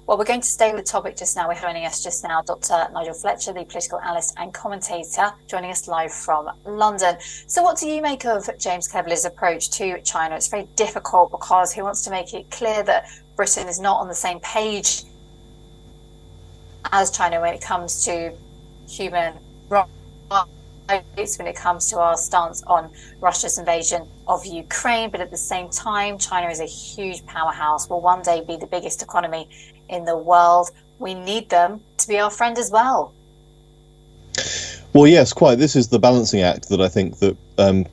Well, we're going to stay with the topic just now. We're joining us just now, Dr. Nigel Fletcher, the political analyst and commentator, joining us live from London. So what do you make of James Cleverly's approach to China? It's very difficult because he wants to make it clear that Britain is not on the same page as China when it comes to human rights, when it comes to our stance on Russia's invasion of Ukraine. But at the same time, China is a huge powerhouse, will one day be the biggest economy in the world. We need them to be our friend as well. Well, yes, quite. This is the balancing act that I think that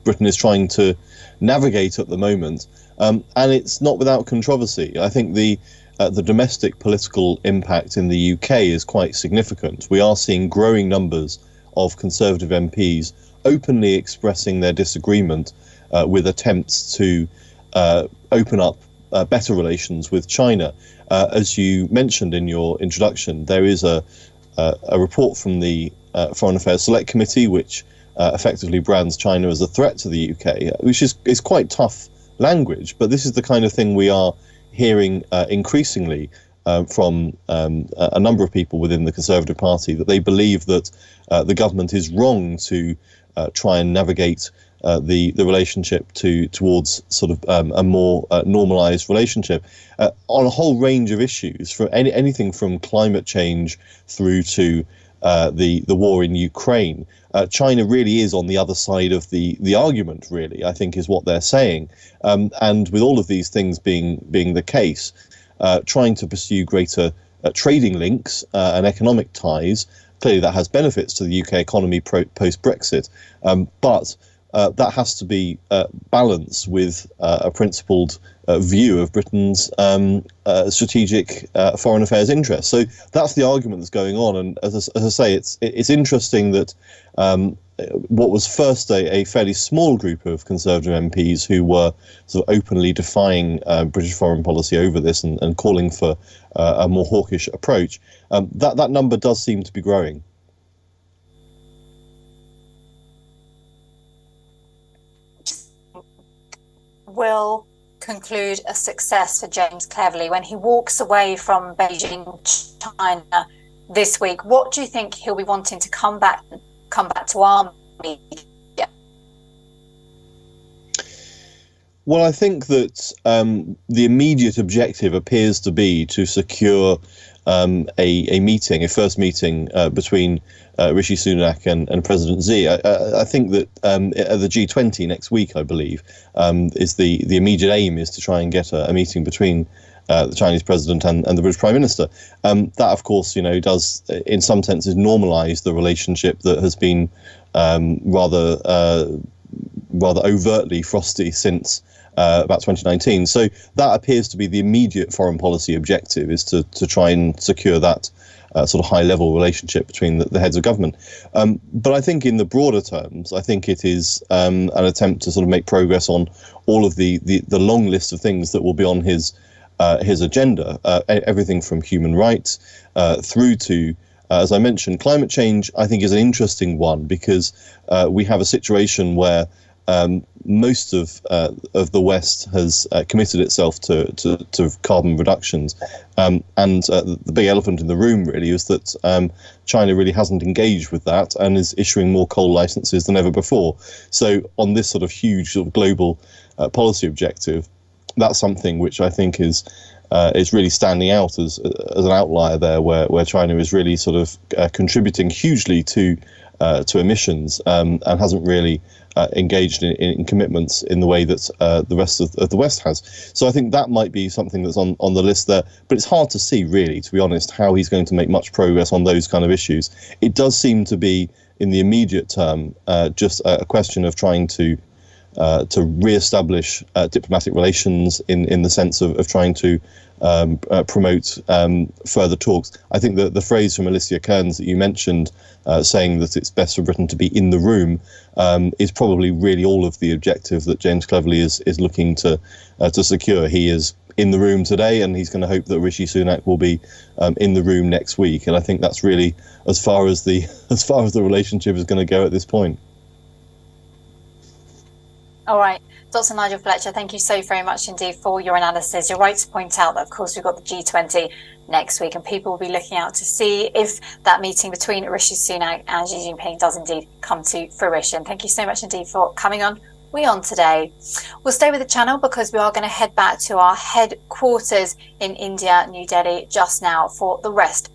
Britain is trying to navigate at the moment. And it's not without controversy. I think the domestic political impact in the UK is quite significant. We are seeing growing numbers of Conservative MPs openly expressing their disagreement with attempts to open up better relations with China. As you mentioned in your introduction, there is a report from the Foreign Affairs Select Committee which effectively brands China as a threat to the UK, which is quite tough language, but this is the kind of thing we are hearing increasingly from a number of people within the Conservative Party, that they believe that the government is wrong to try and navigate the relationship towards sort of a more normalised relationship on a whole range of issues, from anything from climate change through to the war in Ukraine. China really is on the other side of the argument, really, I think, is what they're saying. And with all of these things being the case, trying to pursue greater trading links and economic ties, clearly that has benefits to the UK economy post-Brexit, but that has to be balanced with a principled view of Britain's strategic foreign affairs interests. So that's the argument that's going on. And as I say, it's interesting that what was first a fairly small group of Conservative MPs who were sort of openly defying British foreign policy over this and calling for a more hawkish approach, that number does seem to be growing. Will conclude a success for James Cleverly when he walks away from Beijing, China this week? What do you think he'll be wanting to come back to our media? Well, I think that the immediate objective appears to be to secure a first meeting between Rishi Sunak and President Xi. I think that at the G20 next week, I believe, is the immediate aim is to try and get a meeting between the Chinese president and the British Prime Minister. That, of course, does in some senses normalise the relationship that has been rather overtly frosty since about 2019. So that appears to be the immediate foreign policy objective, is to try and secure that sort of high-level relationship between the heads of government. But I think in the broader terms, I think it is an attempt to sort of make progress on all of the long list of things that will be on his agenda, everything from human rights through to, as I mentioned, climate change. I think is an interesting one because we have a situation where most of the West has committed itself to carbon reductions, and the big elephant in the room really is that China really hasn't engaged with that and is issuing more coal licenses than ever before. So on this sort of huge sort of global policy objective, that's something which I think is really standing out as an outlier there, where China is really sort of contributing hugely to emissions and hasn't really engaged in commitments in the way that the rest of the West has. So I think that might be something that's on the list there. But it's hard to see, really, to be honest, how he's going to make much progress on those kind of issues. It does seem to be, in the immediate term, just a question of trying to re-establish diplomatic relations in the sense of trying to promote further talks. I think that the phrase from Alicia Kearns that you mentioned, saying that it's best for Britain to be in the room, is probably really all of the objective that James Cleverly is looking to secure. He is in the room today, and he's going to hope that Rishi Sunak will be in the room next week. And I think that's really as far as the relationship is going to go at this point. All right. Dr. Nigel Fletcher, thank you so very much indeed for your analysis. You're right to point out that, of course, we've got the G20 next week, and people will be looking out to see if that meeting between Rishi Sunak and Xi Jinping does indeed come to fruition. Thank you so much indeed for coming on WION today. We'll stay with the channel because we are going to head back to our headquarters in India, New Delhi, just now for the rest